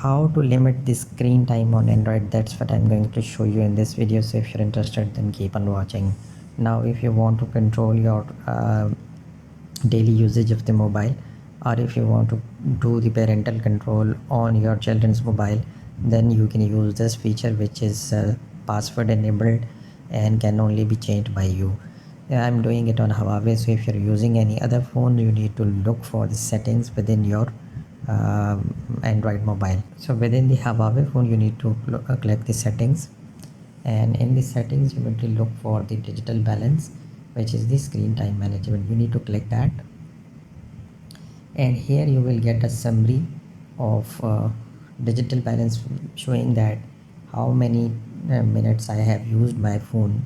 how to limit the screen time on Android. That's what I'm going to show you in this video, so if you're interested then keep on watching. Now if you want to control your daily usage of the mobile, or if you want to do the parental control on your children's mobile, then you can use this feature, which is password enabled and can only be changed by you. I'm doing it on Huawei, so if you're using any other phone, you need to look for the settings within your Android mobile. So within the Huawei phone, you need to click the settings, and in the settings you need to look for the digital balance, which is the screen time management. You need to click that, and here you will get a summary of digital balance, showing that how many minutes I have used my phone.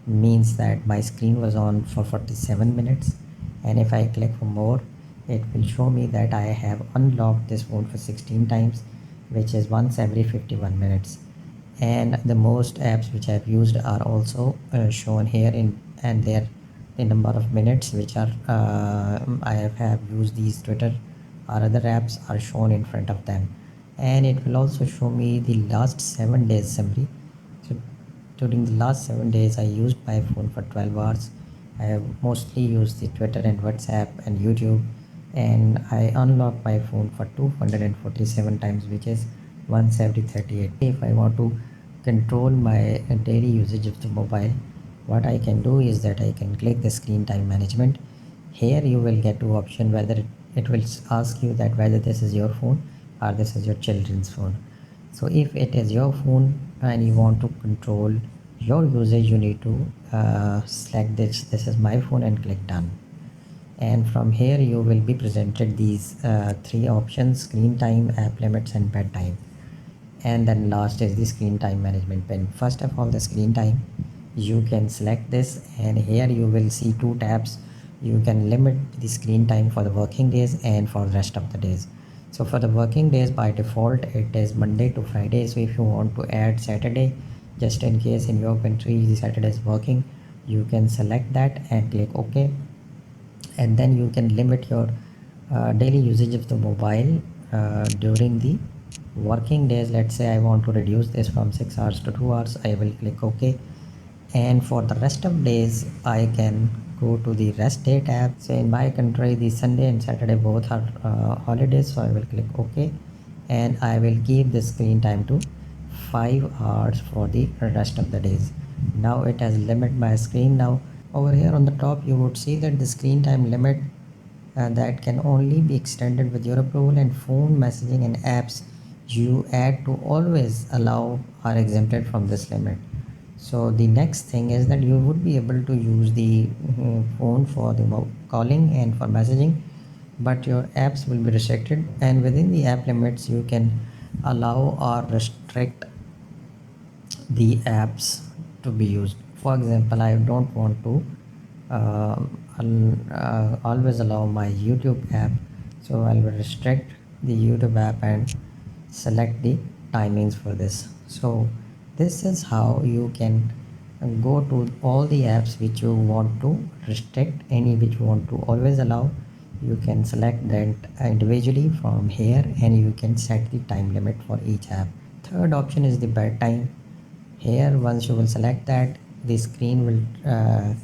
Means that my screen was on for 47 minutes, and if I click for more, it will show me that I have unlocked this phone for 16 times, which is once every 51 minutes. And the most apps which I've used are also shown here in, and their the number of minutes which are I have used these Twitter or other apps are shown in front of them. And it will also show me the last 7 days summary. So during the last 7 days I used my phone for 12 hours. I have mostly used the Twitter and WhatsApp and YouTube, and I unlocked my phone for 247 times, which is once every 38. If I want to control my daily usage of the mobile, what I can do is that I can click the screen time management. Here you will get two options, whether it will ask you that whether this is your phone or this is your children's phone. So if it is your phone and you want to control your usage, you need to select this is my phone and click done. And from here you will be presented these three options: screen time, app limits, and bedtime. And then last is the screen time management pin. First of all, the screen time, you can select this, and here you will see two tabs. You can limit the screen time for the working days and for the rest of the days. So for the working days, by default it is Monday to Friday. So if you want to add Saturday, just in case in your country the Saturday is working, you can select that and click OK. And then you can limit your daily usage of the mobile during the working days. Let's say I want to reduce this from 6 hours to 2 hours, I will click OK. And for the rest of days I can go to the rest day tab. So in my country the Sunday and Saturday both are holidays, so I will click OK, and I will give the screen time to 5 hours for the rest of the days. Now it has limit my screen. Now over here on the top you would see that the screen time limit that can only be extended with your approval, and phone messaging and apps you add to always allow are exempted from this limit. So the next thing is that you would be able to use the phone for the calling and for messaging, but your apps will be restricted, and within the app limits you can allow or restrict the apps to be used. For example, I don't want to always allow my YouTube app, so I will restrict the YouTube app and select the timings for this. So this is how you can go to all the apps which you want to restrict, any which you want to always allow. You can select that individually from here, and you can set the time limit for each app. Third option is the bedtime. Here once you will select that, the screen will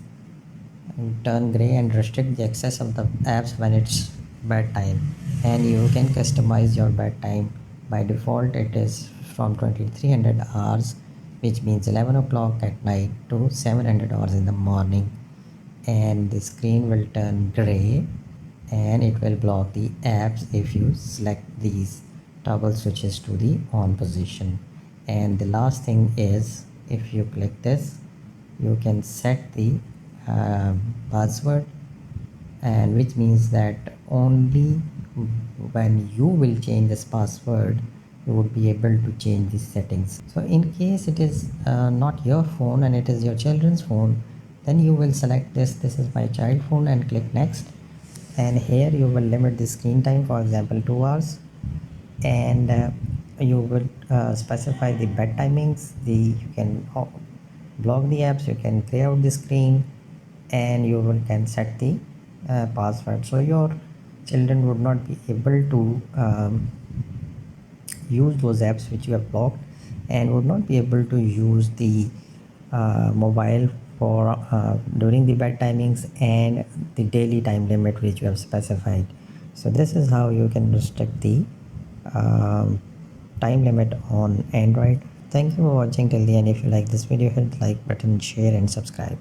turn gray and restrict the access of the apps when it's bedtime. And you can customize your bedtime. By default it is from 2300 hours, which means 11 o'clock at night to 700 hours in the morning. And the screen will turn gray, and it will block the apps if you select these toggle switches to the on position. And the last thing is, if you click this, you can set the password, and which means that only when you will change this password you would be able to change these settings. So in case it is not your phone and it is your children's phone, then you will select this is my child phone, and click next. And here you will limit the screen time, for example 2 hours, and you will specify the bed timings. You can block the apps, you can clear out the screen, and you can set the password, so your children would not be able to use those apps which you have blocked, and would not be able to use the mobile for during the bed timings and the daily time limit which you have specified. So this is how you can restrict the um, time limit on Android. Thank you for watching till the end. If you like this video, hit like button, share and subscribe.